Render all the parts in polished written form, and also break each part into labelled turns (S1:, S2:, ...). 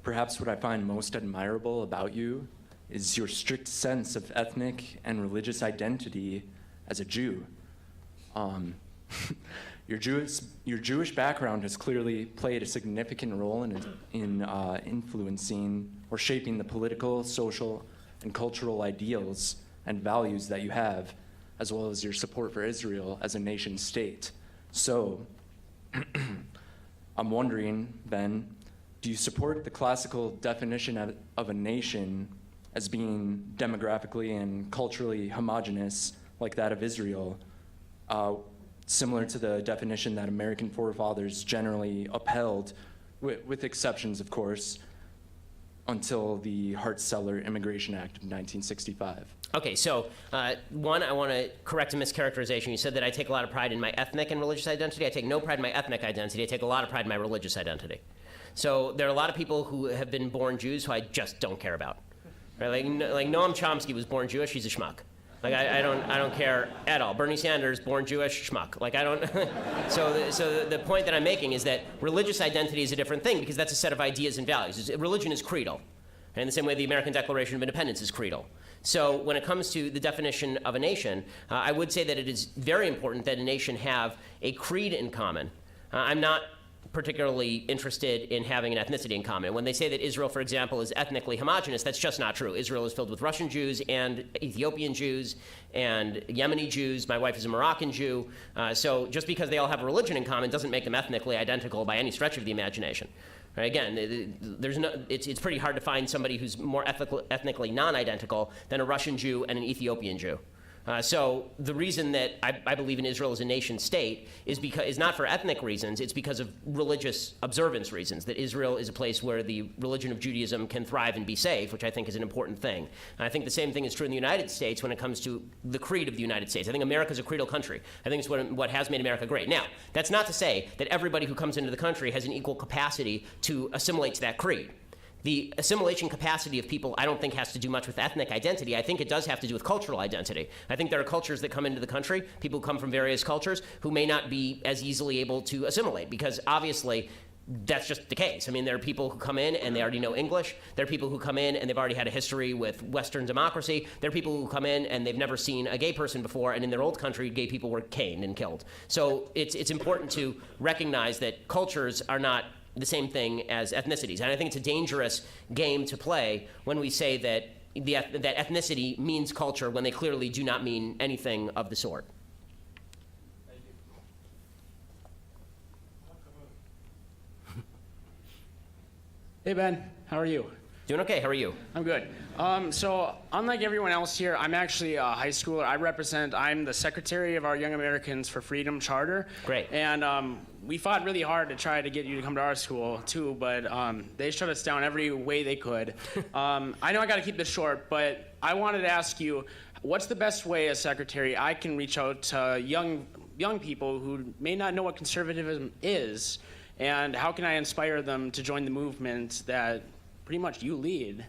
S1: perhaps what I find most admirable about you is your strict sense of ethnic and religious identity as a Jew. Your Jewish background has clearly played a significant role in influencing or shaping the political, social, and cultural ideals and values that you have, as well as your support for Israel as a nation state. So, I'm wondering, Ben, do you support the classical definition of a nation as being demographically and culturally homogenous, like that of Israel, similar to the definition that American forefathers generally upheld, with exceptions, of course, until the Hart-Celler Immigration Act of 1965?
S2: Okay, so one, I want to correct a mischaracterization. You said that I take a lot of pride in my ethnic and religious identity. I take no pride in my ethnic identity. I take a lot of pride in my religious identity. So there are a lot of people who have been born Jews who I just don't care about. Right? Like Noam Chomsky was born Jewish. He's a schmuck. Like I don't care at all. Bernie Sanders, born Jewish, schmuck. Like I don't. So the point that I'm making is that religious identity is a different thing because that's a set of ideas and values. Religion is creedal, and in the same way the American Declaration of Independence is creedal. So when it comes to the definition of a nation, I would say that it is very important that a nation have a creed in common. I'm not particularly interested in having an ethnicity in common. When they say that Israel, for example, is ethnically homogenous, that's just not true. Israel is filled with Russian Jews and Ethiopian Jews and Yemeni Jews. My wife is a Moroccan Jew. So just because they all have a religion in common doesn't make them ethnically identical by any stretch of the imagination. Right? Again, it's pretty hard to find somebody who's more ethnically non-identical than a Russian Jew and an Ethiopian Jew. So the reason that I believe in Israel as a nation state is not for ethnic reasons, it's because of religious observance reasons, that Israel is a place where the religion of Judaism can thrive and be safe, which I think is an important thing. And I think the same thing is true in the United States when it comes to the creed of the United States. I think America is a creedal country. I think it's what has made America great. Now, that's not to say that everybody who comes into the country has an equal capacity to assimilate to that creed. The assimilation capacity of people, I don't think, has to do much with ethnic identity. I think it does have to do with cultural identity. I think there are cultures that come into the country, people who come from various cultures, who may not be as easily able to assimilate, because obviously that's just the case. I mean, there are people who come in and they already know English. There are people who come in and they've already had a history with Western democracy. There are people who come in and they've never seen a gay person before, and in their old country, gay people were caned and killed. So it's important to recognize that cultures are not the same thing as ethnicities. And I think it's a dangerous game to play when we say that that ethnicity means culture when they clearly do not mean anything of the sort.
S3: Hey, Ben. How are you?
S2: Doing okay. How are you?
S3: I'm good. So unlike everyone else here, I'm actually a high schooler. I'm the secretary of our Young Americans for Freedom Charter.
S2: Great.
S3: And we fought really hard to try to get you to come to our school, too, but they shut us down every way they could. I know I got to keep this short, but I wanted to ask you, what's the best way as secretary I can reach out to young people who may not know what conservatism is, and how can I inspire them to join the movement that pretty much you lead?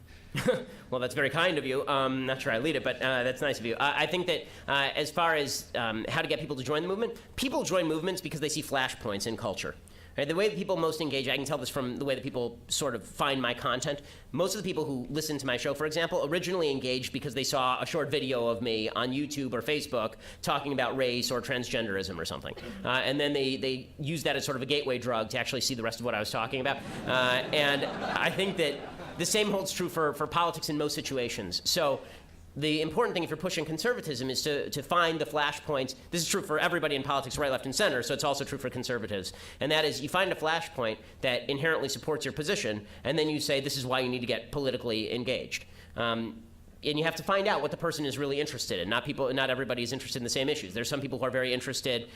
S2: Well, that's very kind of you. Not sure I lead it, but that's nice of you. I think that as far as how to get people to join the movement, people join movements because they see flashpoints in culture. Right? The way that people most engage, I can tell this from the way that people sort of find my content. Most of the people who listen to my show, for example, originally engaged because they saw a short video of me on YouTube or Facebook talking about race or transgenderism or something. And then they used that as sort of a gateway drug to actually see the rest of what I was talking about. And I think that the same holds true for politics in most situations. So the important thing if you're pushing conservatism is to find the flashpoints. This is true for everybody in politics, right, left, and center, so it's also true for conservatives. And that is, you find a flashpoint that inherently supports your position, and then you say, this is why you need to get politically engaged. And you have to find out what the person is really interested in. Not everybody is interested in the same issues. There's some people who are very interested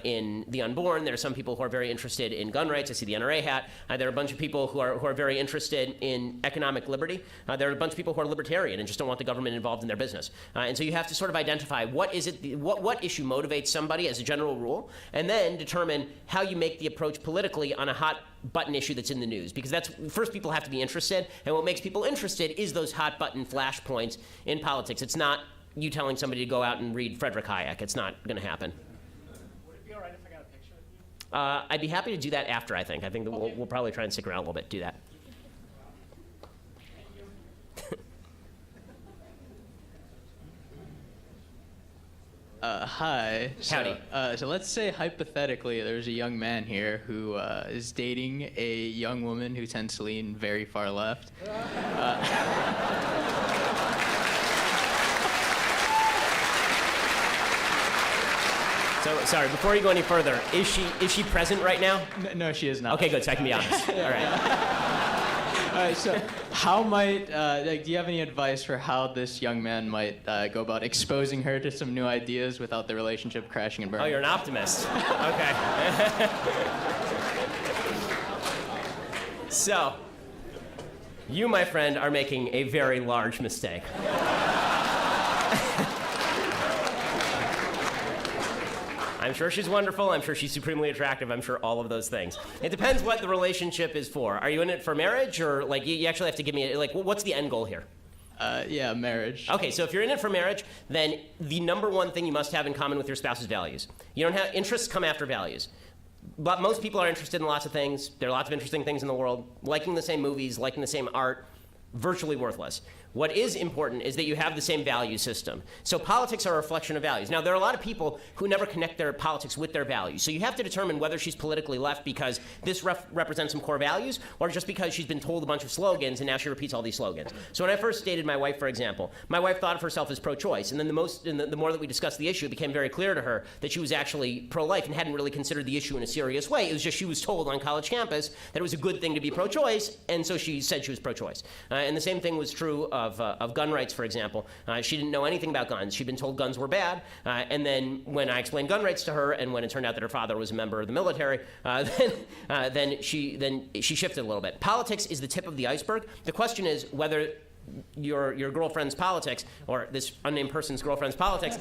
S2: in the unborn. There are some people who are very interested in gun rights. I see the NRA hat. There are a bunch of people who are very interested in economic liberty. There are a bunch of people who are libertarian and just don't want the government involved in their business. And so you have to sort of identify what issue motivates somebody as a general rule, and then determine how you make the approach politically on a hot button issue that's in the news, because that's first people have to be interested, and what makes people interested is those hot button flashpoints in politics. It's not you telling somebody to go out and read Frederick Hayek. It's not going to happen.
S3: Would it be all right if I got a picture of you?
S2: I'd be happy to do that after, I think. I think that we'll probably try and stick around a little bit, do that.
S4: Hi.
S2: Howdy.
S4: So let's say hypothetically there's a young man here who is dating a young woman who tends to lean very far left.
S2: So, sorry, before you go any further, is she present right now?
S4: No, she is not.
S2: Okay, good, so I can be honest. All right.
S4: All right, so how might, do you have any advice for how this young man might go about exposing her to some new ideas without the relationship crashing and burning?
S2: Oh, you're an optimist. Okay. So, you, my friend, are making a very large mistake. I'm sure she's wonderful. I'm sure she's supremely attractive. I'm sure all of those things. It depends what the relationship is for. Are you in it for marriage, or like you actually have to give me like what's the end goal here?
S4: Yeah, marriage.
S2: Okay, so if you're in it for marriage, then the number one thing you must have in common with your spouse is values. You don't have interests come after values. But most people are interested in lots of things. There are lots of interesting things in the world. Liking the same movies, liking the same art, virtually worthless. What is important is that you have the same value system. So politics are a reflection of values. Now, there are a lot of people who never connect their politics with their values. So you have to determine whether she's politically left because this represents some core values, or just because she's been told a bunch of slogans and now she repeats all these slogans. So when I first dated my wife, for example, my wife thought of herself as pro-choice. And then the more that we discussed the issue, it became very clear to her that she was actually pro-life and hadn't really considered the issue in a serious way. It was just she was told on college campus that it was a good thing to be pro-choice, and so she said she was pro-choice. And the same thing was true of gun rights, for example. She didn't know anything about guns. She'd been told guns were bad, and then when I explained gun rights to her, and when it turned out that her father was a member of the military, then she shifted a little bit. Politics is the tip of the iceberg. The question is whether your girlfriend's politics, or this unnamed person's girlfriend's politics,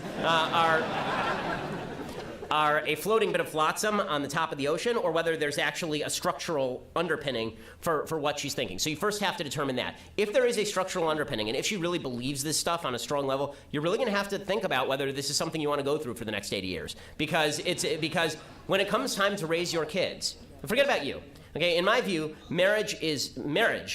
S2: are a floating bit of flotsam on the top of the ocean, or whether there's actually a structural underpinning for what she's thinking. So you first have to determine that. If there is a structural underpinning, and if she really believes this stuff on a strong level, you're really going to have to think about whether this is something you want to go through for the next 80 years. Because when it comes time to raise your kids, forget about you. Okay, in my view, marriage,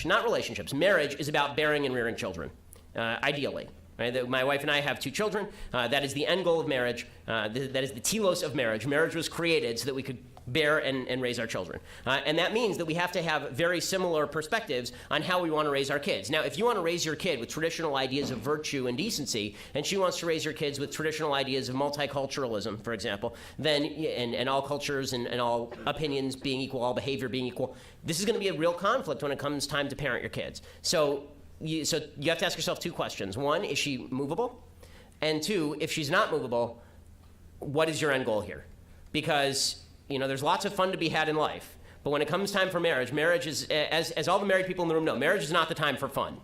S2: not relationships. Marriage is about bearing and rearing children, ideally. Right? My wife and I have 2 children. That is the end goal of marriage. That is the telos of marriage. Marriage was created so that we could bear and raise our children. And that means that we have to have very similar perspectives on how we want to raise our kids. Now, if you want to raise your kid with traditional ideas of virtue and decency, and she wants to raise your kids with traditional ideas of multiculturalism, for example, then and all cultures and all opinions being equal, all behavior being equal, this is going to be a real conflict when it comes time to parent your kids. So you have to ask yourself 2 questions. 1, is she movable? And 2, if she's not movable, what is your end goal here? Because there's lots of fun to be had in life, but when it comes time for marriage, marriage is, as all the married people in the room know, marriage is not the time for fun.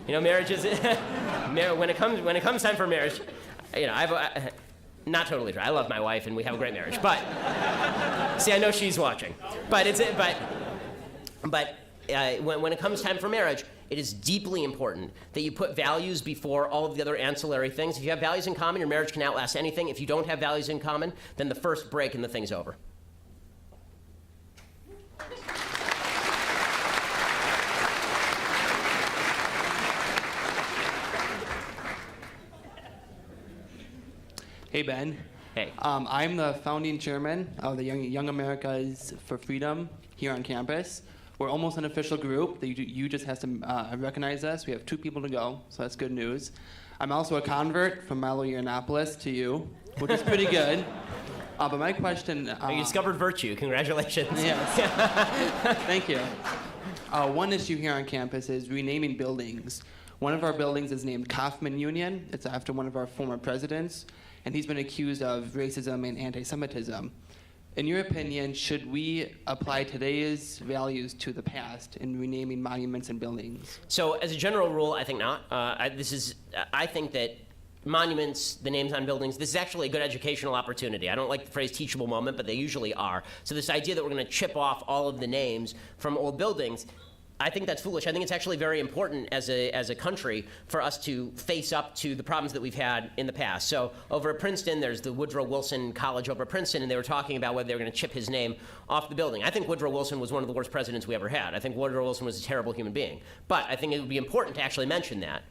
S2: Marriage is when it comes time for marriage. I've not totally true. I love my wife and we have a great marriage, but see, I know she's watching. But when it comes time for marriage, it is deeply important that you put values before all of the other ancillary things. If you have values in common, your marriage can outlast anything. If you don't have values in common, then the first break and the thing's over.
S5: Hey, Ben.
S2: Hey.
S5: I'm the founding chairman of the Young Americas for Freedom here on campus. We're almost an official group. You just have to recognize us. We have 2 people to go, so that's good news. I'm also a convert from Milo Yiannopoulos to you, which is pretty good. But my question...
S2: you discovered virtue. Congratulations.
S5: Yes. Thank you. One issue here on campus is renaming buildings. One of our buildings is named Kaufman Union. It's after one of our former presidents, and he's been accused of racism and anti-Semitism. In your opinion, should we apply today's values to the past in renaming monuments and buildings?
S2: So, as a general rule, I think not. I think that monuments, the names on buildings, this is actually a good educational opportunity. I don't like the phrase teachable moment, but they usually are. So this idea that we're going to chip off all of the names from old buildings, I think that's foolish. I think it's actually very important as a country for us to face up to the problems that we've had in the past. So over at Princeton, there's the Woodrow Wilson College over at Princeton, and they were talking about whether they were going to chip his name off the building. I think Woodrow Wilson was one of the worst presidents we ever had. I think Woodrow Wilson was a terrible human being. But I think it would be important to actually mention that.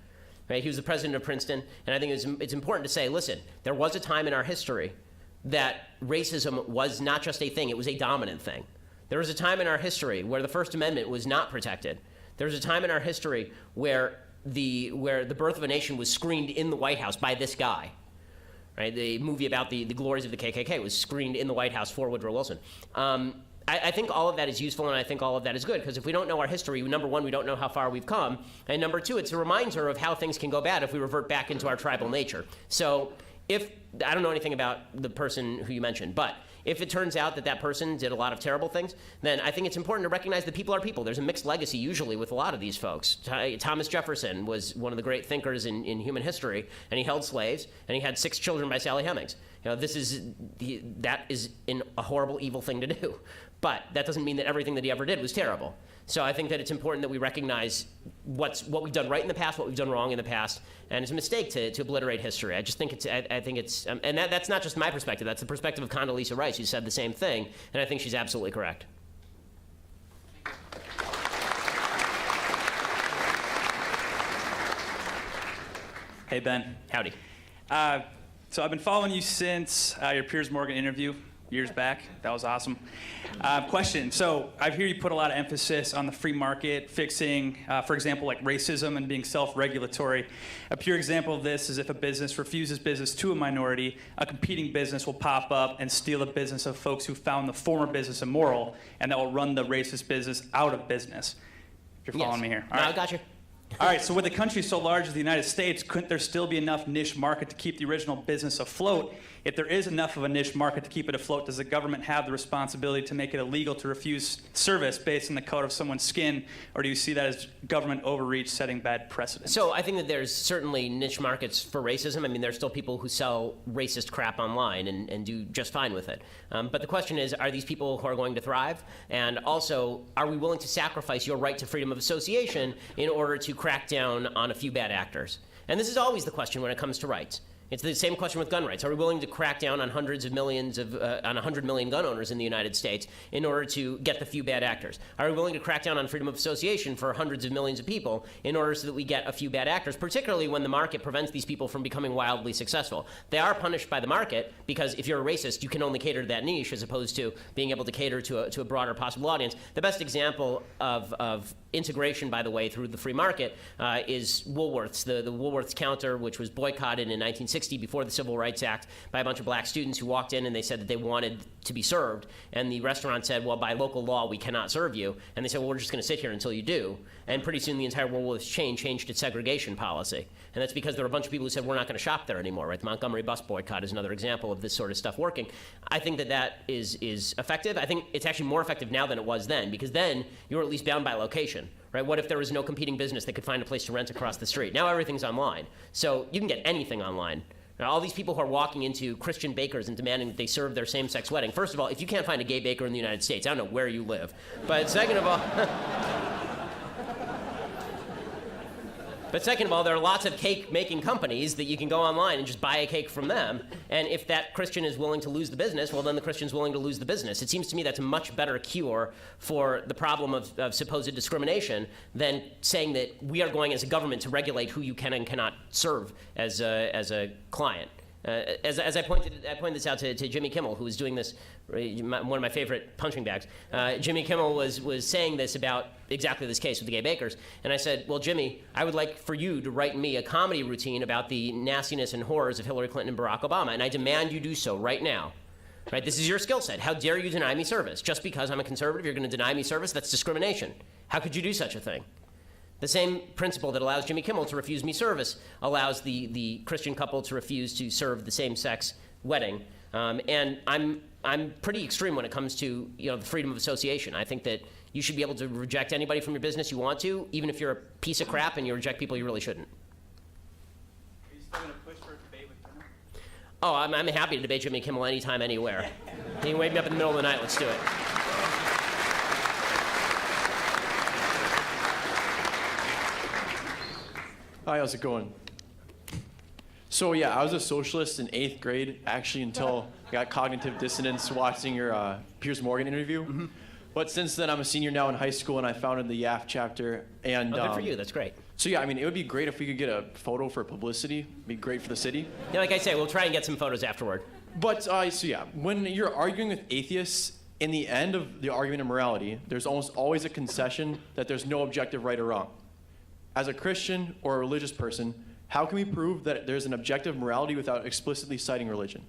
S2: Right? He was the president of Princeton, and I think it's important to say, listen, there was a time in our history that racism was not just a thing, it was a dominant thing. There was a time in our history where the First Amendment was not protected. There was a time in our history where the birth of a nation was screened in the White House by this guy. Right? The movie about the glories of the KKK was screened in the White House for Woodrow Wilson. I think all of that is useful, and I think all of that is good, because if we don't know our history, number one, we don't know how far we've come, and number two, it's a reminder of how things can go bad if we revert back into our tribal nature. So if, I don't know anything about the person who you mentioned, but if it turns out that that person did a lot of terrible things, then I think it's important to recognize that people are people. There's a mixed legacy usually with a lot of these folks. Thomas Jefferson was one of the great thinkers in human history, and he held slaves, and he had 6 children by Sally Hemings. You know, that is a horrible, evil thing to do. But that doesn't mean that everything that he ever did was terrible. So I think that it's important that we recognize what we've done right in the past, what we've done wrong in the past, and it's a mistake to obliterate history. I just think it's, and that's not just my perspective. That's the perspective of Condoleezza Rice, who said the same thing, and I think she's absolutely correct.
S6: Hey, Ben.
S2: Howdy.
S6: So I've been following you since your Piers Morgan interview years back. That was awesome. Question. So I hear you put a lot of emphasis on the free market, fixing, for example, like racism and being self-regulatory. A pure example of this is if a business refuses business to a minority, a competing business will pop up and steal the business of folks who found the former business immoral, and that will run the racist business out of business. If you're following me here.
S2: All right. I got you.
S6: All right, so with a country so large as the United States, couldn't there still be enough niche market to keep the original business afloat? If there is enough of a niche market to keep it afloat, does the government have the responsibility to make it illegal to refuse service based on the color of someone's skin, or do you see that as government overreach setting bad precedents?
S2: So I think that there's certainly niche markets for racism. I mean, there's still people who sell racist crap online and do just fine with it. But the question is, are these people who are going to thrive? And also, are we willing to sacrifice your right to freedom of association in order to crack down on a few bad actors? And this is always the question when it comes to rights. It's the same question with gun rights. Are we willing to crack down on hundreds of millions of, on 100 million gun owners in the United States in order to get the few bad actors? Are we willing to crack down on freedom of association for hundreds of millions of people in order so that we get a few bad actors, particularly when the market prevents these people from becoming wildly successful? They are punished by the market because if you're a racist, you can only cater to that niche as opposed to being able to cater to a broader possible audience. The best example of integration, by the way, through the free market is Woolworths, the Woolworths counter, which was boycotted in 1960 before the Civil Rights Act by a bunch of black students who walked in and they said that they wanted to be served. And the restaurant said, well, by local law, we cannot serve you. And they said, well, we're just going to sit here until you do. And pretty soon the entire Woolworths chain changed its segregation policy. And that's because there were a bunch of people who said, we're not going to shop there anymore, right? The Montgomery bus boycott is another example of this sort of stuff working. I think that is effective. I think it's actually more effective now than it was then, because then you were at least bound by location. Right? What if there was no competing business that could find a place to rent across the street? Now everything's online. So you can get anything online. Now, all these people who are walking into Christian bakers and demanding that they serve their same-sex wedding, first of all, if you can't find a gay baker in the United States, I don't know where you live. But second of all, there are lots of cake-making companies that you can go online and just buy a cake from them. And if that Christian is willing to lose the business, well, then the Christian's willing to lose the business. It seems to me that's a much better cure for the problem of supposed discrimination than saying that we are going as a government to regulate who you can and cannot serve as a client. As I pointed this out to Jimmy Kimmel, who was doing this, one of my favorite punching bags. Jimmy Kimmel was saying this about exactly this case with the gay bakers. And I said, well, Jimmy, I would like for you to write me a comedy routine about the nastiness and horrors of Hillary Clinton and Barack Obama, and I demand you do so right now. Right? This is your skill set. How dare you deny me service? Just because I'm a conservative, you're going to deny me service? That's discrimination. How could you do such a thing? The same principle that allows Jimmy Kimmel to refuse me service allows the Christian couple to refuse to serve the same-sex wedding. And I'm pretty extreme when it comes to the freedom of association. I think that you should be able to reject anybody from your business you want to, even if you're a piece of crap and you reject people you really shouldn't.
S6: Are you still going to push for a debate with Kimmel?
S2: Oh, I'm happy to debate Jimmy Kimmel anytime, anywhere. He can wake me up in the middle of the night. Let's do it.
S7: Hi, how's it going? So yeah, I was a socialist in 8th grade, actually, until I got cognitive dissonance watching your Piers Morgan interview. But since then, I'm a senior now in high school, and I founded the YAF chapter. And
S2: Oh, good for you. That's great.
S7: So yeah, I mean, it would be great if we could get a photo for publicity. It'd be great for the city.
S2: Yeah, like I say, we'll try and get some photos afterward.
S7: But so yeah, when you're arguing with atheists, in the end of the argument of morality, there's almost always a concession that there's no objective right or wrong. As a Christian or a religious person, how can we prove that there's an objective morality without explicitly citing religion?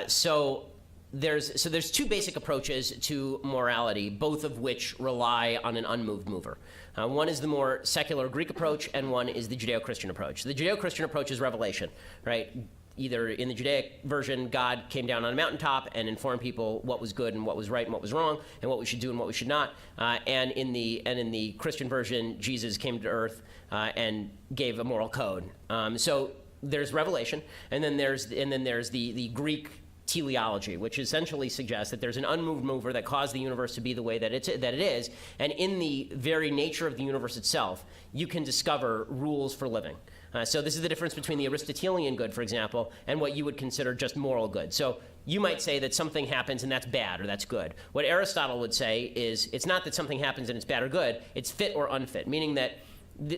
S2: So there's two basic approaches to morality, both of which rely on an unmoved mover. One is the more secular Greek approach, and one is the Judeo-Christian approach. The Judeo-Christian approach is revelation, right? Either in the Judaic version, God came down on a mountaintop and informed people what was good and what was right and what was wrong, and what we should do and what we should not. And in the Christian version, Jesus came to earth and gave a moral code. So there's revelation, and then there's the Greek teleology, which essentially suggests that there's an unmoved mover that caused the universe to be the way that it is, and in the very nature of the universe itself, you can discover rules for living. So this is the difference between the Aristotelian good, for example, and what you would consider just moral good. So you might say that something happens and that's bad or that's good. What Aristotle would say is it's not that something happens and it's bad or good, it's fit or unfit, meaning that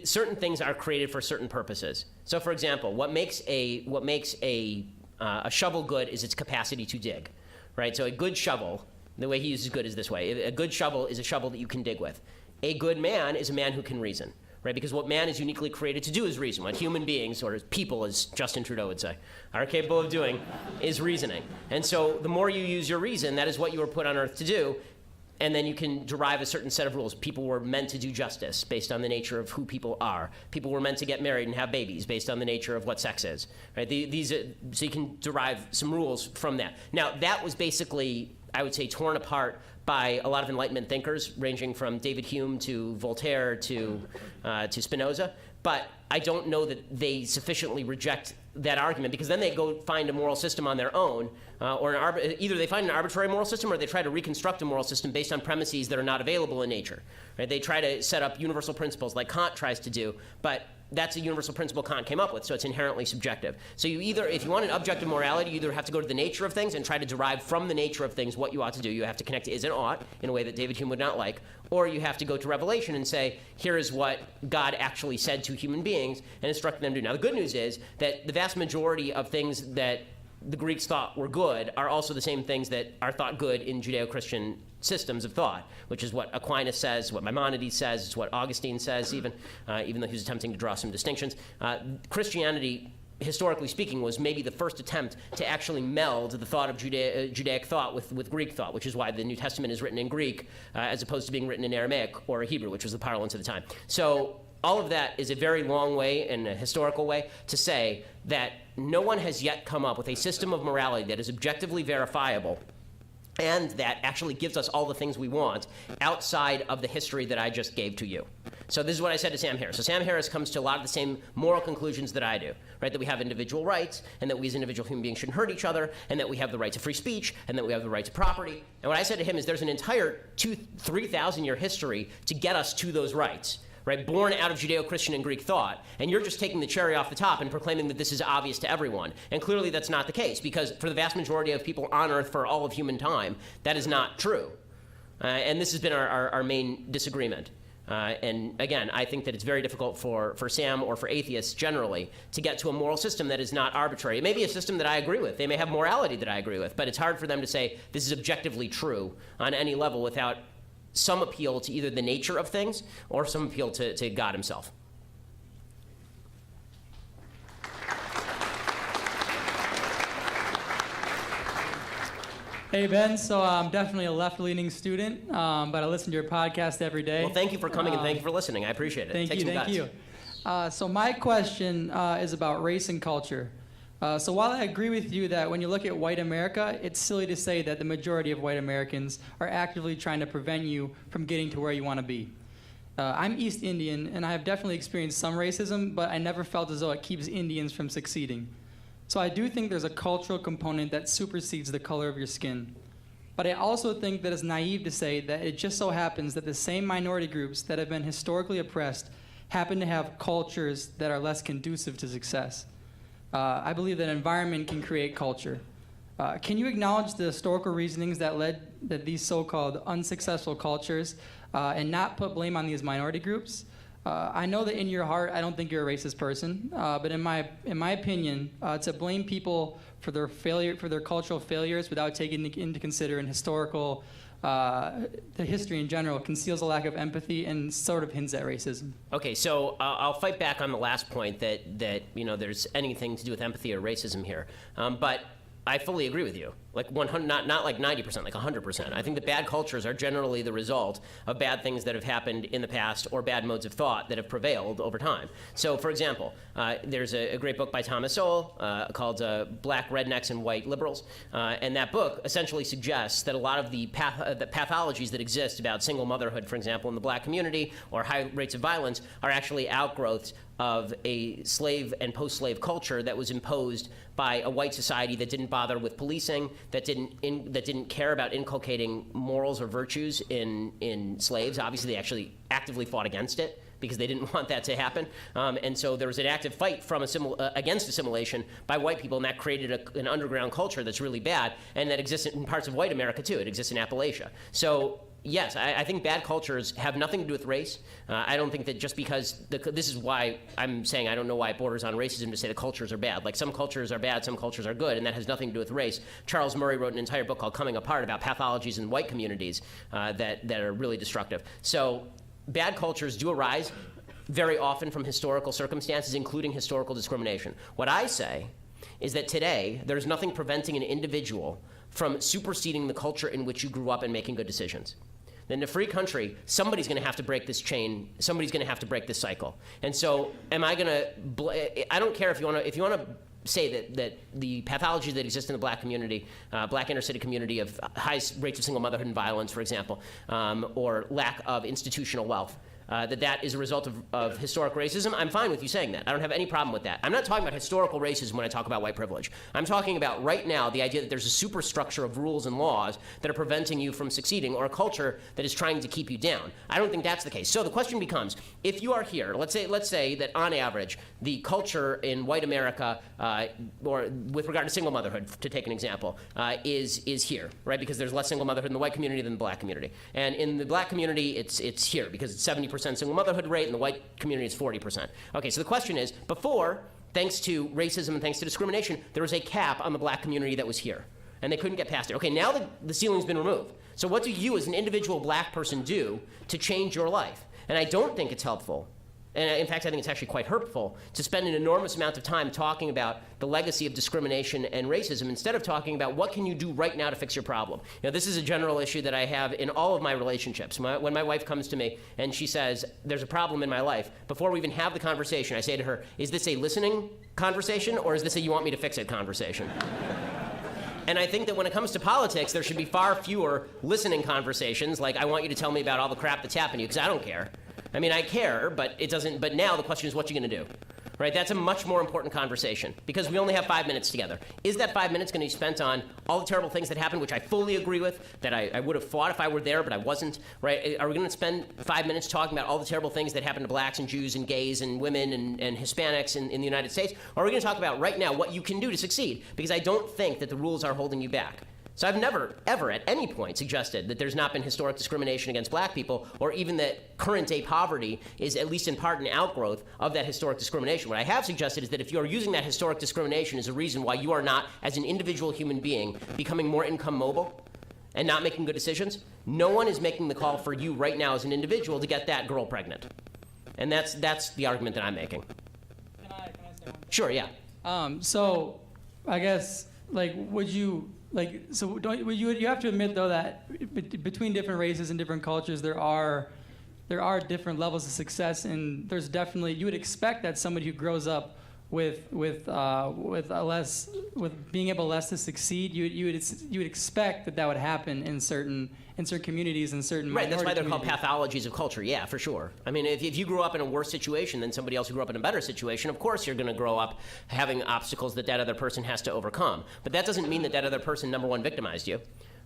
S2: certain things are created for certain purposes. So for example, what makes a shovel good is its capacity to dig, right? So a good shovel, the way he uses good is this way. A good shovel is a shovel that you can dig with. A good man is a man who can reason, right? Because what man is uniquely created to do is reason. What human beings, or people, as Justin Trudeau would say, are capable of doing is reasoning. And so the more you use your reason, that is what you were put on earth to do. And then you can derive a certain set of rules. People were meant to do justice based on the nature of who people are. People were meant to get married and have babies based on the nature of what sex is. Right? So you can derive some rules from that. Now, that was basically, I would say, torn apart by a lot of Enlightenment thinkers, ranging from David Hume to Voltaire to Spinoza. But I don't know that they sufficiently reject that argument, because then they go find a moral system on their own, or either they find an arbitrary moral system or they try to reconstruct a moral system based on premises that are not available in nature. Right? They try to set up universal principles like Kant tries to do, but that's a universal principle Kant came up with, so it's inherently subjective. So you either, if you want an objective morality, you either have to go to the nature of things and try to derive from the nature of things what you ought to do. You have to connect to is and ought in a way that David Hume would not like, or you have to go to Revelation and say, here is what God actually said to human beings and instructed them to do. Now, the good news is that the vast majority of things that the Greeks thought were good are also the same things that are thought good in Judeo-Christian systems of thought, which is what Aquinas says, what Maimonides says, it's what Augustine says, even though he was attempting to draw some distinctions. Christianity, historically speaking, was maybe the first attempt to actually meld the thought of Judaic thought with Greek thought, which is why the New Testament is written in Greek as opposed to being written in Aramaic or Hebrew, which was the parlance of the time. So all of that is a very long way and a historical way to say that no one has yet come up with a system of morality that is objectively verifiable and that actually gives us all the things we want outside of the history that I just gave to you. So this is what I said to Sam Harris. So Sam Harris comes to a lot of the same moral conclusions that I do, right? That we have individual rights, and that we as individual human beings shouldn't hurt each other, and that we have the right to free speech, and that we have the right to property. And what I said to him is there's an entire 3,000 year history to get us to those rights, right, born out of Judeo-Christian and Greek thought, and you're just taking the cherry off the top and proclaiming that this is obvious to everyone. And clearly that's not the case, because for the vast majority of people on Earth for all of human time, that is not true. And this has been our main disagreement. And again, I think that it's very difficult for Sam or for atheists generally to get to a moral system that is not arbitrary. It may be a system that I agree with. They may have morality that I agree with, but it's hard for them to say this is objectively true on any level without some appeal to either the nature of things or some appeal to God himself.
S8: Hey, Ben. So I'm definitely a left-leaning student, but I listen to your podcast every day.
S2: Well, thank you for coming and thank you for listening. I appreciate it.
S8: Thank you. So my question is about race and culture. So while I agree with you that when you look at white America, it's silly to say that the majority of white Americans are actively trying to prevent you from getting to where you want to be. I'm East Indian, and I have definitely experienced some racism, but I never felt as though it keeps Indians from succeeding. So I do think there's a cultural component that supersedes the color of your skin. But I also think that it's naive to say that it just so happens that the same minority groups that have been historically oppressed happen to have cultures that are less conducive to success. I believe that environment can create culture. Can you acknowledge the historical reasonings that led that these so-called unsuccessful cultures and not put blame on these minority groups. I know that in your heart, I don't think you're a racist person, but in my opinion, to blame people for their failure, for their cultural failures, without taking into consideration historical, the history in general, conceals a lack of empathy and sort of hints at racism.
S2: Okay, so I'll fight back on the last point that there's anything to do with empathy or racism here, but I fully agree with you. Like 100, not like 90%, like 100%. I think that bad cultures are generally the result of bad things that have happened in the past or bad modes of thought that have prevailed over time. So, for example, there's a great book by Thomas Sowell called Black Rednecks and White Liberals, and that book essentially suggests that a lot of the pathologies that exist about single motherhood, for example, in the black community, or high rates of violence, are actually outgrowths of a slave and post-slave culture that was imposed by a white society that didn't bother with policing, that didn't care about inculcating morals or virtues in slaves. Obviously, they actually actively fought against it because they didn't want that to happen. And so there was an active fight from against assimilation by white people, and that created an underground culture that's really bad, and that exists in parts of white America, too. It exists in Appalachia. So yes, I think bad cultures have nothing to do with race. I don't think that just because this is why I'm saying I don't know why it borders on racism to say the cultures are bad. Like, some cultures are bad, some cultures are good, and that has nothing to do with race. Charles Murray wrote an entire book called Coming Apart about pathologies in white communities that are really destructive. So bad cultures do arise very often from historical circumstances, including historical discrimination. What I say is that today there's nothing preventing an individual from superseding the culture in which you grew up and making good decisions. In a free country, somebody's going to have to break this chain. Somebody's going to have to break this cycle. And so, am I going to? I don't care if you want to say that the pathology that exists in the black community, black inner city community, of high rates of single motherhood and violence, for example, or lack of institutional wealth, that is a result of historic racism. I'm fine with you saying that. I don't have any problem with that. I'm not talking about historical racism when I talk about white privilege. I'm talking about right now the idea that there's a superstructure of rules and laws that are preventing you from succeeding, or a culture that is trying to keep you down. I don't think that's the case. So the question becomes, if you are here, let's say that on average, the culture in white America, or with regard to single motherhood, to take an example, is here, right? Because there's less single motherhood in the white community than the black community. And in the black community, it's here because it's 70% single motherhood rate, and the white community is 40%. Okay, so the question is, before, thanks to racism and thanks to discrimination, there was a cap on the black community that was here, and they couldn't get past it. Okay, now the ceiling's been removed. So what do you as an individual black person do to change your life? And I don't think it's helpful, and in fact I think it's actually quite hurtful, to spend an enormous amount of time talking about the legacy of discrimination and racism instead of talking about what can you do right now to fix your problem. You know, this is a general issue that I have in all of my relationships. When my wife comes to me and she says, there's a problem in my life, before we even have the conversation, I say to her, is this a listening conversation, or is this a you want me to fix it conversation? And I think that when it comes to politics, there should be far fewer listening conversations, like I want you to tell me about all the crap that's happened to you, because I don't care. I mean, I care, but it doesn't. But now the question is, what you going to do? Right? That's a much more important conversation, because we only have 5 minutes together. Is that 5 minutes going to be spent on all the terrible things that happened, which I fully agree with, that I would have fought if I were there, but I wasn't? Right? Are we going to spend 5 minutes talking about all the terrible things that happened to blacks and Jews and gays and women and Hispanics in the United States? Or are we going to talk about right now what you can do to succeed? Because I don't think that the rules are holding you back. So I've never, ever, at any point suggested that there's not been historic discrimination against black people, or even that current-day poverty is at least in part an outgrowth of that historic discrimination. What I have suggested is that if you are using that historic discrimination as a reason why you are not, as an individual human being, becoming more income mobile and not making good decisions, no one is making the call for you right now as an individual to get that girl pregnant. And that's the argument that I'm making.
S8: Can I say one thing?
S2: Sure, yeah.
S8: So I guess, like, would you... you have to admit, though, that between different races and different cultures, there are different levels of success, and there's definitely, you would expect that somebody who grows up with being able less to succeed, you would expect that would happen in certain communities and certain
S2: right. That's why they're called
S8: communities.
S2: pathologies of culture. Yeah, for sure. I mean, if you grew up in a worse situation than somebody else who grew up in a better situation, of course you're going to grow up having obstacles that other person has to overcome. But that doesn't mean that other person, number one, victimized you.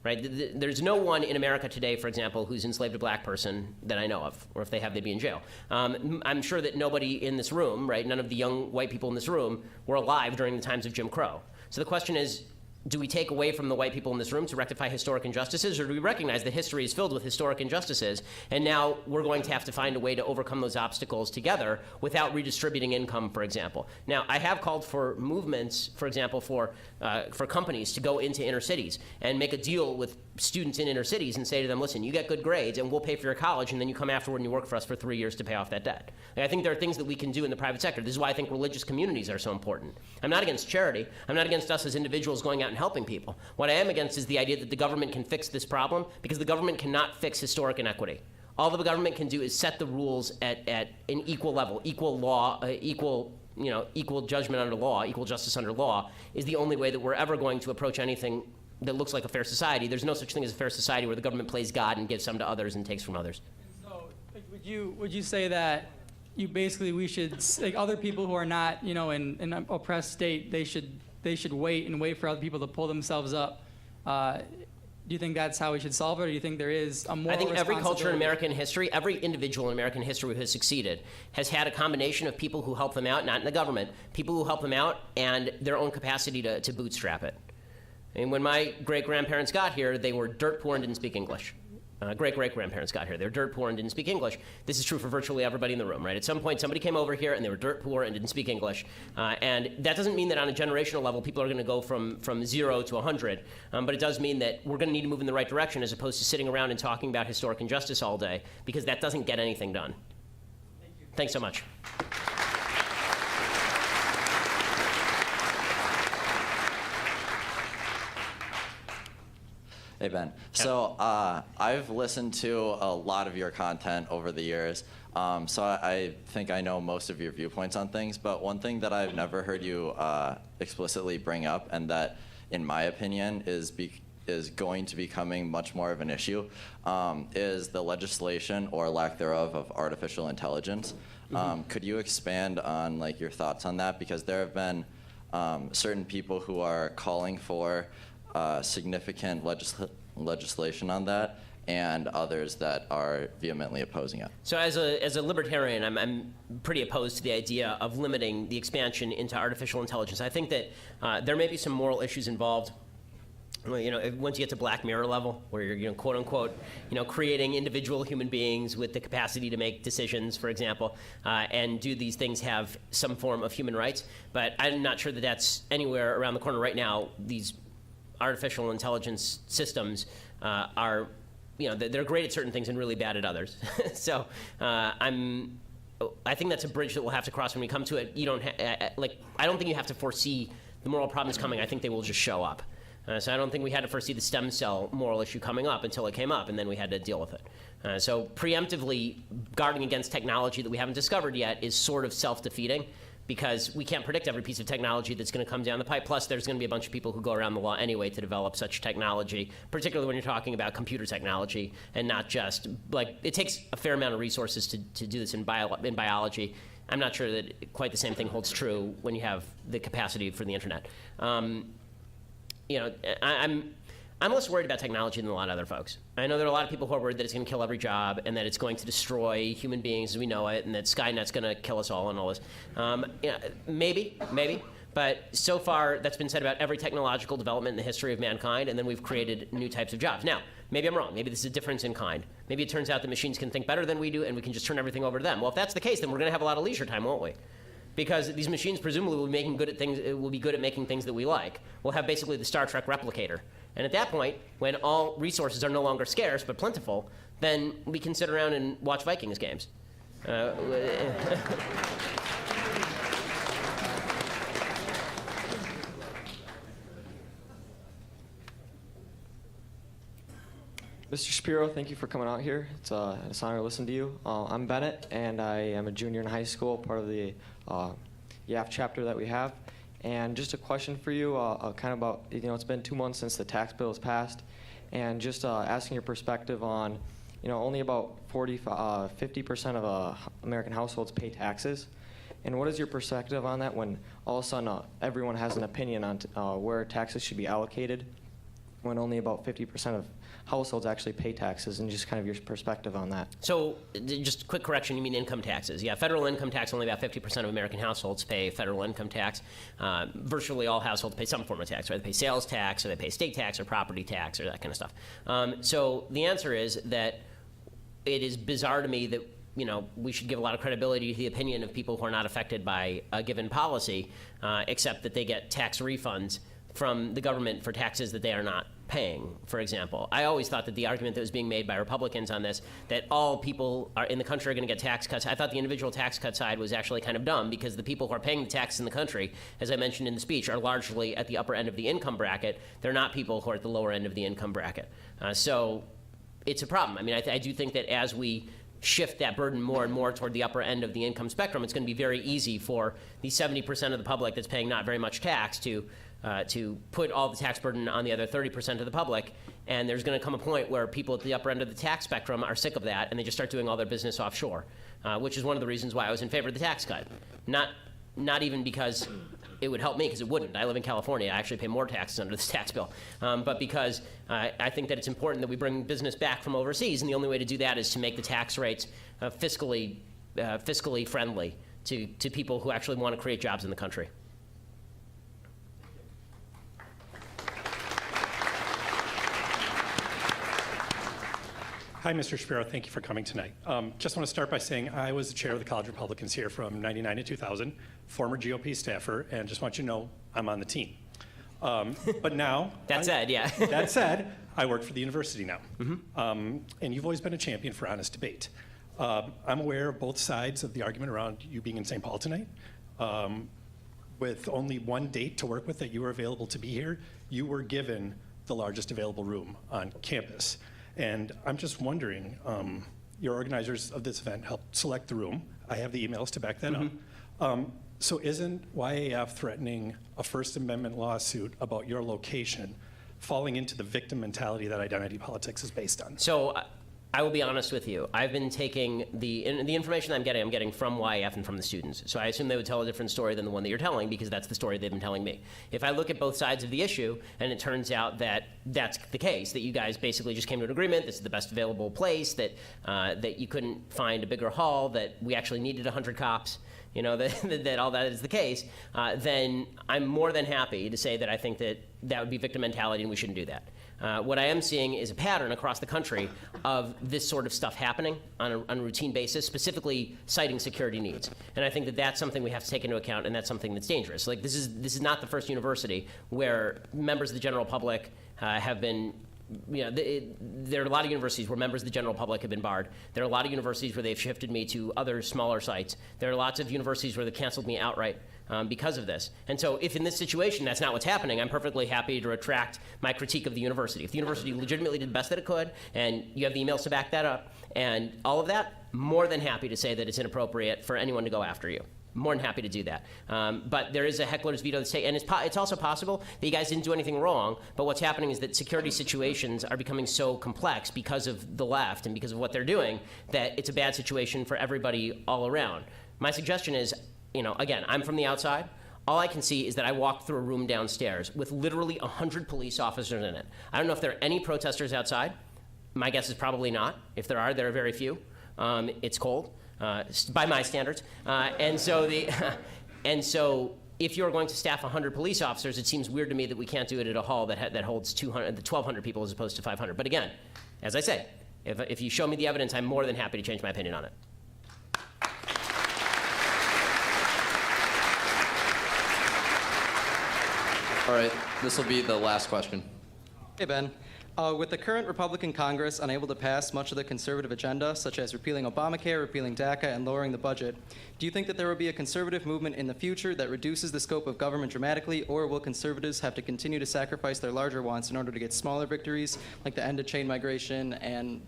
S2: Right? There's no one in America today, for example, who's enslaved a black person that I know of, or if they have, they'd be in jail. I'm sure that nobody in this room, right, none of the young white people in this room were alive during the times of Jim Crow. So the question is, do we take away from the white people in this room to rectify historic injustices, or do we recognize that history is filled with historic injustices, and now we're going to have to find a way to overcome those obstacles together without redistributing income, for example? Now, I have called for movements, for example, for companies to go into inner cities and make a deal with students in inner cities and say to them, listen, you get good grades and we'll pay for your college, and then you come afterward and you work for us for 3 years to pay off that debt. I think there are things that we can do in the private sector. This is why I think religious communities are so important. I'm not against charity. I'm not against us as individuals going out and helping people. What I am against is the idea that the government can fix this problem, because the government cannot fix historic inequity. All the government can do is set the rules at an equal level, equal law, equal judgment under law, equal justice under law is the only way that we're ever going to approach anything that looks like a fair society. There's no such thing as a fair society where the government plays God and gives some to others and takes from others.
S8: So, would you say that we should, like, other people who are not, in an oppressed state, they should wait for other people to pull themselves up? Do you think that's how we should solve it, or do you think there is a moral
S2: I think every culture in
S8: responsibility?
S2: American history, every individual in American history who has succeeded has had a combination of people who help them out, not in the government, people who help them out, and their own capacity to bootstrap it. And when my great-grandparents got here, they were dirt poor and didn't speak English. Great-great-grandparents got here. They were dirt poor and didn't speak English. This is true for virtually everybody in the room, right? At some point, somebody came over here and they were dirt poor and didn't speak English. And that doesn't mean that on a generational level, people are going to go from 0 to 100. But it does mean that we're going to need to move in the right direction as opposed to sitting around and talking about historic injustice all day, because that doesn't get anything done. Thank you. Thanks so much.
S9: Hey, Ben. So I've listened to a lot of your content over the years, so I think I know most of your viewpoints on things, but one thing that I've never heard you explicitly bring up, and that, in my opinion, is going to becoming much more of an issue, is the legislation, or lack thereof, of artificial intelligence. Could you expand on your thoughts on that? Because there have been certain people who are calling for significant legislation on that, and others that are vehemently opposing it.
S2: So as a libertarian, I'm pretty opposed to the idea of limiting the expansion into artificial intelligence. I think that there may be some moral issues involved. Once you get to Black Mirror level, where you're, quote unquote, creating individual human beings with the capacity to make decisions, for example, and do these things have some form of human rights? But I'm not sure that that's anywhere around the corner right now. These artificial intelligence systems are, they're great at certain things and really bad at others. So I think that's a bridge that we'll have to cross when we come to it. I don't think you have to foresee the moral problems coming. I think they will just show up. So I don't think we had to foresee the stem cell moral issue coming up until it came up, and then we had to deal with it. So preemptively guarding against technology that we haven't discovered yet is sort of self-defeating, because we can't predict every piece of technology that's going to come down the pipe. Plus, there's going to be a bunch of people who go around the law anyway to develop such technology, particularly when you're talking about computer technology, and not just, it takes a fair amount of resources to do this in biology. I'm not sure that quite the same thing holds true when you have the capacity for the internet. I'm less worried about technology than a lot of other folks. I know there are a lot of people who are worried that it's going to kill every job, and that it's going to destroy human beings as we know it, and that Skynet's going to kill us all and all this. Maybe. But so far, that's been said about every technological development in the history of mankind, and then we've created new types of jobs. Now, maybe I'm wrong. Maybe this is a difference in kind. Maybe it turns out that machines can think better than we do, and we can just turn everything over to them. Well, if that's the case, then we're going to have a lot of leisure time, won't we? Because these machines presumably will be good at things. Will be good at making things that we like. We'll have basically the Star Trek replicator. And at that point, when all resources are no longer scarce but plentiful, then we can sit around and watch Vikings games.
S10: Mr. Shapiro, thank you for coming out here. It's an honor to listen to you. I'm Bennett, and I am a junior in high school, part of the YAF chapter that we have. And just a question for you, kind of about, it's been 2 months since the tax bill was passed, and just asking your perspective on, only about 50% of American households pay taxes. And what is your perspective on that when all of a sudden everyone has an opinion on where taxes should be allocated? when only about 50% of households actually pay taxes, and just kind of your perspective on that.
S2: So just a quick correction, you mean income taxes. Yeah, federal income tax, only about 50% of American households pay federal income tax. Virtually all households pay some form of tax, right? They pay sales tax, or they pay state tax, or property tax, or that kind of stuff. So the answer is that it is bizarre to me that we should give a lot of credibility to the opinion of people who are not affected by a given policy, except that they get tax refunds from the government for taxes that they are not paying, for example. I always thought that the argument that was being made by Republicans on this, that all people in the country are going to get tax cuts, I thought the individual tax cut side was actually kind of dumb, because the people who are paying the taxes in the country, as I mentioned in the speech, are largely at the upper end of the income bracket. They're not people who are at the lower end of the income bracket. So it's a problem. I mean, I do think that as we shift that burden more and more toward the upper end of the income spectrum, it's going to be very easy for the 70% of the public that's paying not very much tax to put all the tax burden on the other 30% of the public. And there's going to come a point where people at the upper end of the tax spectrum are sick of that, and they just start doing all their business offshore, which is one of the reasons why I was in favor of the tax cut. Not even because it would help me, because it wouldn't. I live in California. I actually pay more taxes under this tax bill. But because I think that it's important that we bring business back from overseas, and the only way to do that is to make the tax rates fiscally friendly to people who actually want to create jobs in the country.
S11: Hi, Mr. Shapiro. Thank you for coming tonight. Just want to start by saying I was the chair of the College Republicans here from 99 to 2000, former GOP staffer, and just want you to know I'm on the team. But now...
S2: That
S11: said, I work for the university now. Mm-hmm. And you've always been a champion for honest debate. I'm aware of both sides of the argument around you being in St. Paul tonight. With only one date to work with that you were available to be here, you were given the largest available room on campus. And I'm just wondering, your organizers of this event helped select the room. I have the emails to back that up. So isn't YAF threatening a First Amendment lawsuit about your location falling into the victim mentality that identity politics is based on?
S2: So I will be honest with you. I've been taking the information I'm getting from YAF and from the students. So I assume they would tell a different story than the one that you're telling, because that's the story they've been telling me. If I look at both sides of the issue, and it turns out that that's the case, that you guys basically just came to an agreement, this is the best available place, that you couldn't find a bigger hall, that we actually needed 100 cops, that all that is the case, then I'm more than happy to say that I think that would be victim mentality and we shouldn't do that. What I am seeing is a pattern across the country of this sort of stuff happening on a routine basis, specifically citing security needs. And I think that that's something we have to take into account, and that's something that's dangerous. Like, this is not the first university where members of the general public have been, there are a lot of universities where members of the general public have been barred. There are a lot of universities where they've shifted me to other smaller sites. There are lots of universities where they've canceled me outright because of this. And so if in this situation that's not what's happening, I'm perfectly happy to retract my critique of the university. If the university legitimately did the best that it could, and you have the emails to back that up, and all of that, more than happy to say that it's inappropriate for anyone to go after you. More than happy to do that. But there is a heckler's veto of the state, and it's also possible that you guys didn't do anything wrong, but what's happening is that security situations are becoming so complex because of the left and because of what they're doing that it's a bad situation for everybody all around. My suggestion is, again, I'm from the outside. All I can see is that I walked through a room downstairs with literally 100 police officers in it. I don't know if there are any protesters outside. My guess is probably not. If there are very few. It's cold. By my standards, and so if you're going to staff 100 police officers, it seems weird to me that we can't do it at a hall that holds 1,200 people as opposed to 500. But again, as I say, if you show me the evidence, I'm more than happy to change my opinion on it.
S12: All right, this will be the last question.
S13: Hey, Ben. With the current Republican Congress unable to pass much of the conservative agenda, such as repealing Obamacare, repealing DACA, and lowering the budget, do you think that there will be a conservative movement in the future that reduces the scope of government dramatically, or will conservatives have to continue to sacrifice their larger wants in order to get smaller victories, like the end of chain migration and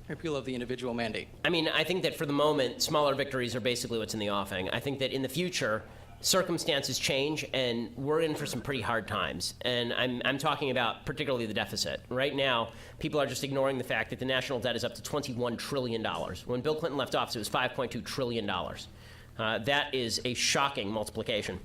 S13: repeal of the individual mandate?
S2: I mean, I think that for the moment, smaller victories are basically what's in the offing. I think that in the future, circumstances change, and we're in for some pretty hard times. And I'm talking about particularly the deficit. Right now, people are just ignoring the fact that the national debt is up to $21 trillion. When Bill Clinton left office, it was $5.2 trillion. That is a shocking multiplication.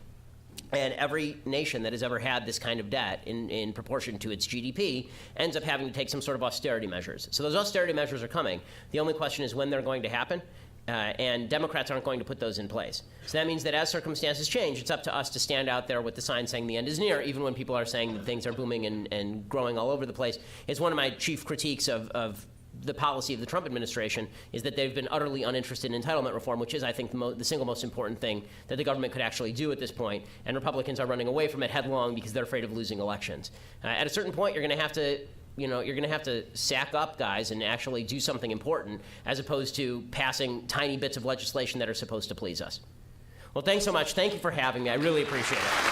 S2: And every nation that has ever had this kind of debt in proportion to its GDP ends up having to take some sort of austerity measures. So those austerity measures are coming. The only question is when they're going to happen. And Democrats aren't going to put those in place. So that means that as circumstances change, it's up to us to stand out there with the sign saying the end is near, even when people are saying that things are booming and growing all over the place. It's one of my chief critiques of the policy of the Trump administration is that they've been utterly uninterested in entitlement reform, which is, I think, the single most important thing that the government could actually do at this point. And Republicans are running away from it headlong because they're afraid of losing elections. At a certain point, you're going to have to you're going to have to sack up, guys, and actually do something important as opposed to passing tiny bits of legislation that are supposed to please us. Well, thanks so much. Thank you for having me. I really appreciate it.